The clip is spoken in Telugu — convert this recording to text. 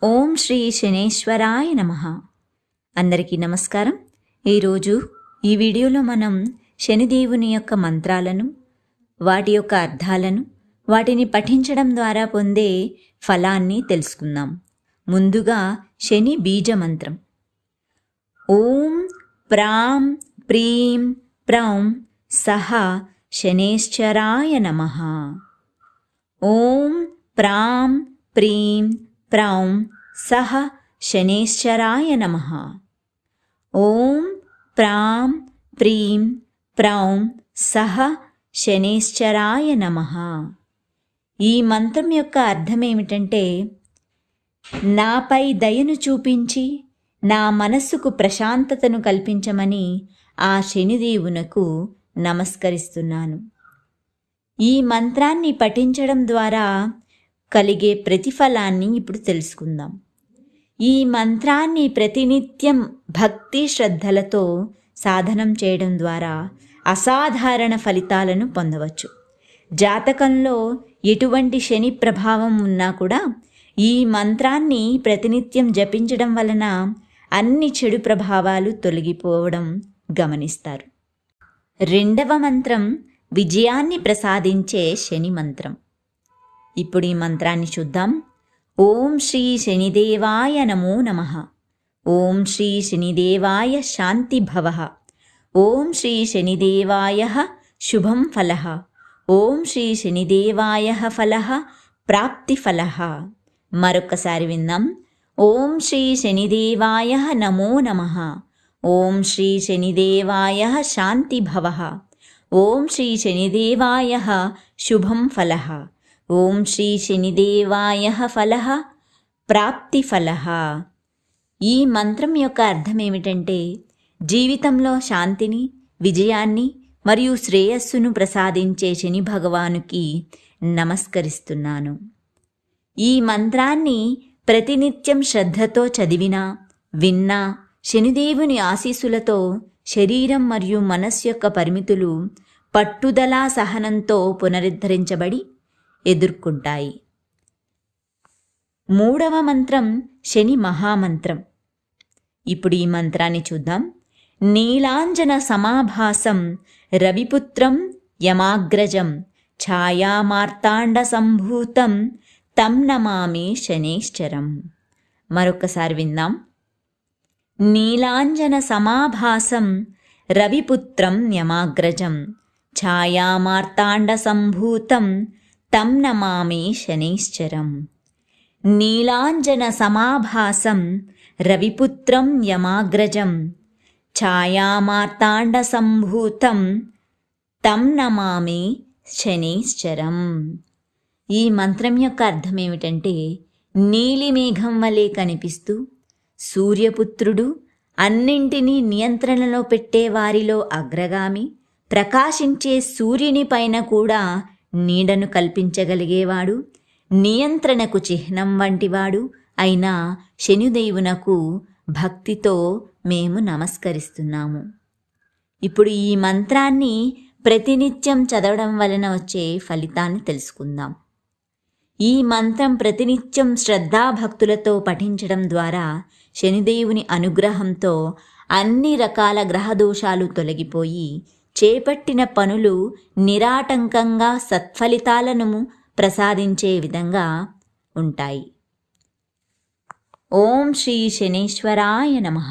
ఓం శ్రీ శనేశ్వరాయ నమః. అందరికీ నమస్కారం. ఈరోజు ఈ వీడియోలో మనం శనిదేవుని యొక్క మంత్రాలను, వాటి యొక్క అర్థాలను, వాటిని పఠించడం ద్వారా పొందే ఫలాన్ని తెలుసుకుందాం. ముందుగా శని బీజ మంత్రం. ఓం ప్రాం ప్రీం ప్రౌం సహ శనేశ్వరాయ నమః. ఓం ప్రాం ప్రీం ప్రౌం సహ శనేశ్వరాయ నమః. ఓం ప్రాం ప్రీం ప్రౌం సహ శనేశ్వరాయ నమః. ఈ మంత్రం యొక్క అర్థం ఏమిటంటే, నాపై దయను చూపించి నా మనస్సుకు ప్రశాంతతను కల్పించమని ఆ శనిదేవునకు నమస్కరిస్తున్నాను. ఈ మంత్రాన్ని పఠించడం ద్వారా కలిగే ప్రతిఫలాన్ని ఇప్పుడు తెలుసుకుందాం. ఈ మంత్రాన్ని ప్రతినిత్యం భక్తి శ్రద్ధలతో సాధనం చేయడం ద్వారా అసాధారణ ఫలితాలను పొందవచ్చు. జాతకంలో ఎటువంటి శని ప్రభావం ఉన్నా కూడా ఈ మంత్రాన్ని ప్రతినిత్యం జపించడం వలన అన్ని చెడు ప్రభావాలు తొలగిపోవడం గమనిస్తారు. రెండవ మంత్రం విజయాన్ని ప్రసాదించే శని మంత్రం. ఇప్పుడు ఈ మంత్రాన్ని చూద్దాం. ఓం శ్రీ శనిదేవాయ నమో నమః. ఓం శ్రీ శనిదేవాయ శాంతి భవః. ఓం శ్రీ శనిదేవాయ శుభం ఫలః. ఓం శ్రీ శనిదేవాయ ఫలః ప్రాప్తి ఫలః. మరొకసారి విందాం. ఓం శ్రీ శనిదేవాయ నమో నమః. ఓం శ్రీ శనిదేవాయ శాంతి భవః. ఓం శ్రీ శనిదేవాయ శుభం ఫలః. ఓం శ్రీ శనిదేవాయ ఫలః ప్రాప్తి ఫలః. ఈ మంత్రం యొక్క అర్థం ఏమిటంటే, జీవితంలో శాంతిని, విజయాన్ని మరియు శ్రేయస్సును ప్రసాదించే శని భగవానుకి నమస్కరిస్తున్నాను. ఈ మంత్రాన్ని ప్రతినిత్యం శ్రద్ధతో చదివినా, విన్నా శనిదేవుని ఆశీస్సులతో శరీరం మరియు మనస్సు యొక్క పరిమితులు పట్టుదల సహనంతో పునరుద్ధరించబడి ఎదుర్కొంటాయి. మూడవ మంత్రం శని మహామంత్రం. ఇప్పుడు ఈ మంత్రాన్ని చూద్దాం. నీలాంజన సమాభాసం రవిపుత్రం యమాగ్రజం ఛాయామార్తాండ సంభూతం తం నమామి శనేశ్వరం. మరొకసారి విందాం. నీలాంజన సమాభాసం రవిపుత్రం యమాగ్రజం ఛాయామార్తాండ సంభూతం తం నమామి శనైశ్చరం. నీలాంజన సమాభాసం రవిపుత్రం యమాగ్రజం ఛాయామార్తాండ సంభూతం తం నమామి శనైశ్చరం. ఈ మంత్రం యొక్క అర్థం ఏమిటంటే, నీలి మేఘం వలె కనిపిస్తూ సూర్యపుత్రుడు, అన్నింటినీ నియంత్రణలో పెట్టే వారిలో అగ్రగామి, ప్రకాశించే సూర్యుని పైన కూడా నీడను కల్పించగలిగేవాడు, నియంత్రణకు చిహ్నం వంటివాడు అయిన శనిదేవునకు భక్తితో మేము నమస్కరిస్తున్నాము. ఇప్పుడు ఈ మంత్రాన్ని ప్రతినిత్యం చదవడం వలన వచ్చే ఫలితాన్ని తెలుసుకుందాం. ఈ మంత్రం ప్రతినిత్యం శ్రద్ధాభక్తులతో పఠించడం ద్వారా శనిదేవుని అనుగ్రహంతో అన్ని రకాల గ్రహదోషాలు తొలగిపోయి చేపట్టిన పనులు నిరాటంకంగా సత్ఫలితాలను ప్రసాదించే విధంగా ఉంటాయి. ఓం శ్రీ శనేశ్వరాయ నమః.